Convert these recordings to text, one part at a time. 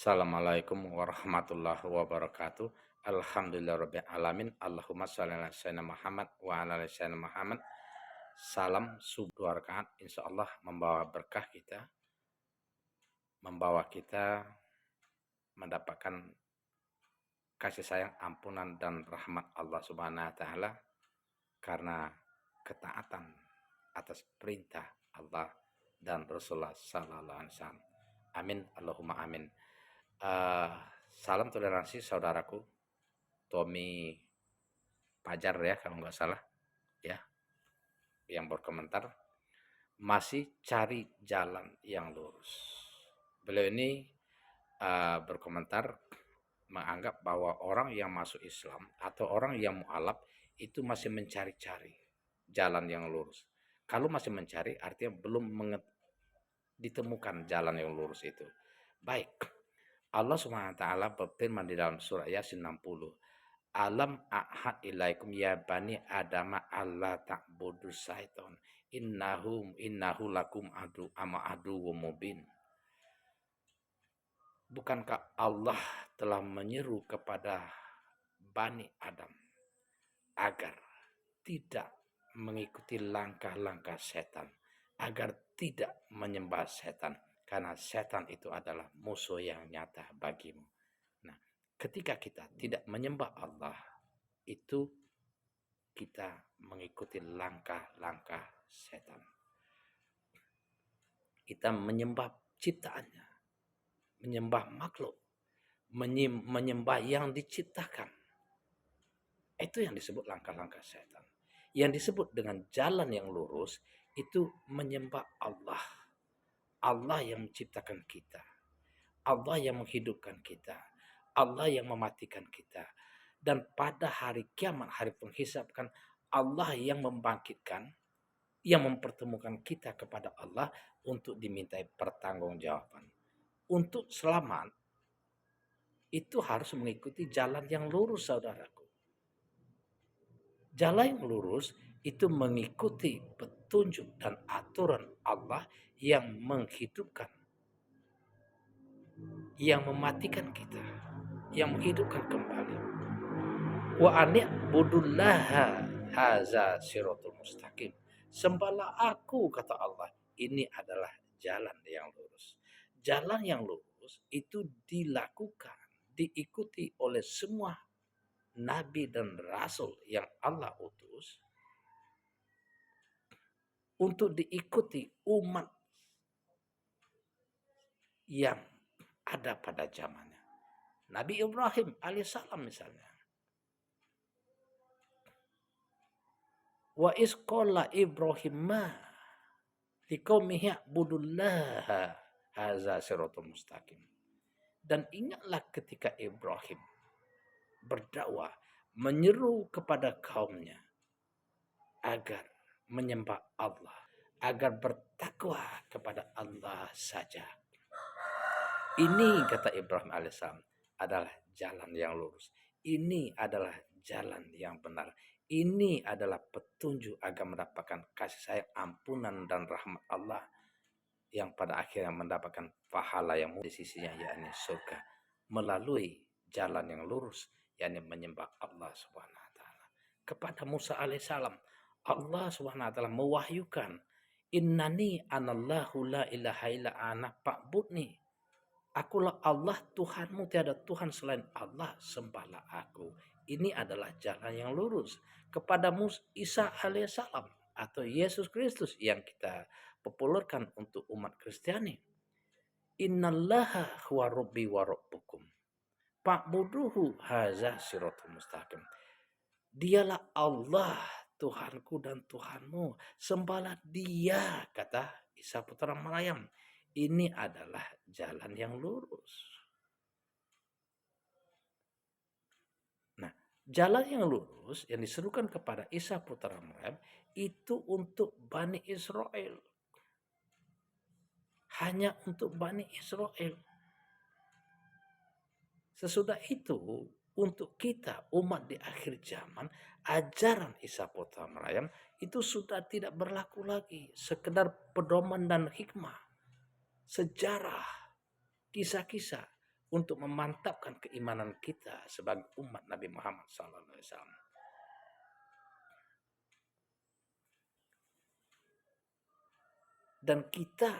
Assalamualaikum warahmatullahi wabarakatuh. Alhamdulillahirabbil alamin. Allahumma shalli ala sayyidina Muhammad wa ala ali sayyidina Muhammad. Salam subuh 2 rakaat insyaallah membawa berkah kita, membawa kita mendapatkan kasih sayang, ampunan dan rahmat Allah Subhanahu wa taala karena ketaatan atas perintah Allah dan Rasulullah sallallahu alaihi wasallam. Amin Allahumma amin. Eh, Salam toleransi saudaraku Tommy Pajar ya kalau nggak salah ya yang berkomentar masih cari jalan yang lurus. Beliau ini berkomentar menganggap bahwa orang yang masuk Islam atau orang yang mualaf itu masih mencari-cari jalan yang lurus. Kalau masih mencari artinya belum ditemukan jalan yang lurus itu. Baik, Allah Subhanahu wa taala berfirman di dalam surah Yasin 60. Alam ahad ilaikum ya bani adama Allah ta'budu syaiton innahu lakum adu mubin. Bukankah Allah telah menyeru kepada Bani Adam agar tidak mengikuti langkah-langkah setan, agar tidak menyembah setan, karena setan itu adalah musuh yang nyata bagimu. Nah, ketika kita tidak menyembah Allah, itu kita mengikuti langkah-langkah setan. Kita menyembah ciptaannya, menyembah makhluk, menyembah yang diciptakan. Itu yang disebut langkah-langkah setan. Yang disebut dengan jalan yang lurus itu menyembah Allah. Allah yang menciptakan kita. Allah yang menghidupkan kita. Allah yang mematikan kita. Dan pada hari kiamat, hari penghisapkan, Allah yang membangkitkan, yang mempertemukan kita kepada Allah untuk dimintai pertanggungjawaban. Untuk selamat, itu harus mengikuti jalan yang lurus, saudaraku. Jalan yang lurus itu mengikuti petunjuk dan aturan Allah yang menghidupkan, yang mematikan kita, yang menghidupkan kembali. Wa ani'budullaha haza siratul mustaqim. Sembahlah aku, kata Allah. Ini adalah jalan yang lurus. Jalan yang lurus itu dilakukan, diikuti oleh semua nabi dan rasul yang Allah utus untuk diikuti umat yang ada pada zamannya. Nabi Ibrahim alaihissalam misalnya. Wa isqala Ibrahim liqaumihi budullaha haza siratul mustaqim. Dan ingatlah ketika Ibrahim berdakwah, menyeru kepada kaumnya agar menyembah Allah, agar bertakwa kepada Allah saja. Ini kata Ibrahim alaihissalam adalah jalan yang lurus. Ini adalah jalan yang benar. Ini adalah petunjuk agar mendapatkan kasih sayang, ampunan dan rahmat Allah yang pada akhirnya mendapatkan pahala yang di sisinya, yakni surga, melalui jalan yang lurus, yakni menyembah Allah Subhanahu wa taala. Kepada Musa alaihissalam, Allah Subhanahu wa taala mewahyukan, innani anallahu la ilaha illa ana fa'budni. Akulah Allah Tuhanmu, tiada Tuhan selain Allah, sembahlah aku. Ini adalah jalan yang lurus. Kepada Isa alaihissalam atau Yesus Kristus yang kita populerkan untuk umat Kristiani. Innallaha huwa rabbi wa rabbukum. Fa'buduhu haza siratul mustaqim. Dialah Allah Tuhanku dan Tuhanmu. Sembahlah Dia, kata Isa putra Maryam. Ini adalah jalan yang lurus. Nah, jalan yang lurus yang diserukan kepada Isa putra Maryam itu untuk Bani Israel. Hanya untuk Bani Israel. Sesudah itu, untuk kita umat di akhir zaman, ajaran Isa putra Maryam itu sudah tidak berlaku lagi. Sekedar pedoman dan hikmah. Sejarah, kisah-kisah untuk memantapkan keimanan kita sebagai umat Nabi Muhammad SAW. Dan kita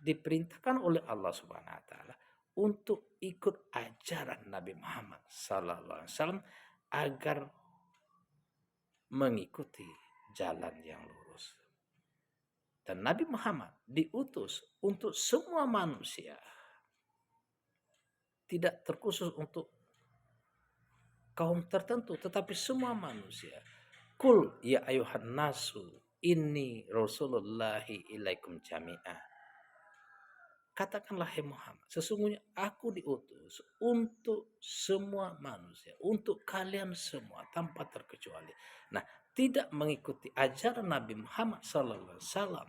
diperintahkan oleh Allah Subhanahu wa taala untuk ikut ajaran Nabi Muhammad SAW agar mengikuti jalan yang lurus. Dan Nabi Muhammad diutus untuk semua manusia. Tidak terkhusus untuk kaum tertentu, tetapi semua manusia. Kul ya ayuhan nasu inni rasulullahi ilaikum jami'ah. Katakanlah hai Muhammad, sesungguhnya aku diutus untuk semua manusia, untuk kalian semua tanpa terkecuali. Nah, tidak mengikuti ajaran Nabi Muhammad SAW,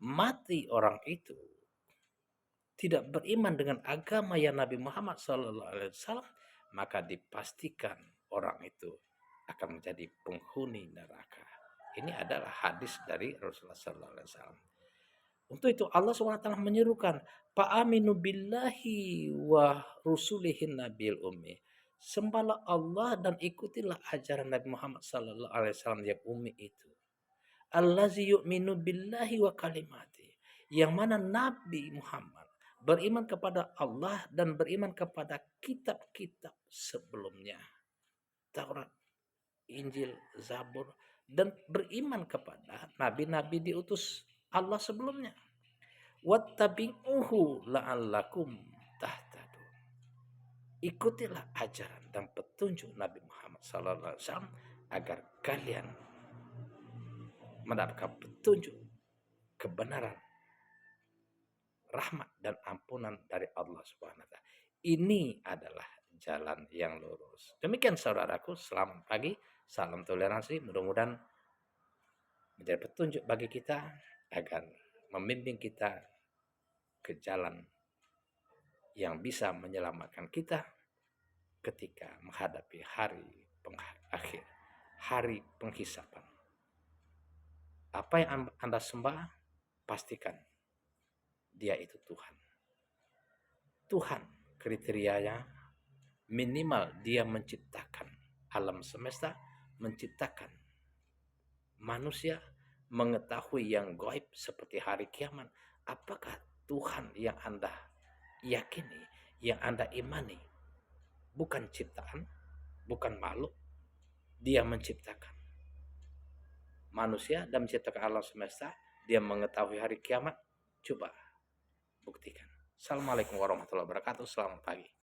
mati orang itu, tidak beriman dengan agama yang Nabi Muhammad SAW, maka dipastikan orang itu akan menjadi penghuni neraka. Ini adalah hadis dari Rasulullah SAW. Untuk itu Allah SWT menyerukan, Fa'aminu billahi wa rusulihin nabil ummi. Sembahlah Allah dan ikutilah ajaran Nabi Muhammad SAW yang ummi itu. Allazi yu'minu billahi wa kalimati. Yang mana Nabi Muhammad beriman kepada Allah dan beriman kepada kitab-kitab sebelumnya. Taurat, Injil, Zabur, dan beriman kepada nabi-nabi diutus Allah sebelumnya. Wattabi'uhu la'allakum tahtadun. Ikutilah ajaran dan petunjuk Nabi Muhammad SAW agar kalian mendapatkan petunjuk, kebenaran, rahmat dan ampunan dari Allah Subhanahu wa taala. Ini adalah jalan yang lurus. Demikian saudaraku, selamat pagi, salam toleransi, mudah-mudahan menjadi petunjuk bagi kita agar membimbing kita ke jalan yang bisa menyelamatkan kita ketika menghadapi hari akhir, hari penghisapan. Apa yang Anda sembah, pastikan dia itu Tuhan. Tuhan kriterianya minimal dia menciptakan alam semesta, menciptakan manusia, mengetahui yang gaib seperti hari kiamat. Apakah Tuhan yang Anda yakini, yang Anda imani, bukan ciptaan, bukan makhluk, dia menciptakan manusia dan menciptakan alam semesta, dia mengetahui hari kiamat? Coba buktikan. Assalamualaikum warahmatullahi wabarakatuh. Selamat pagi.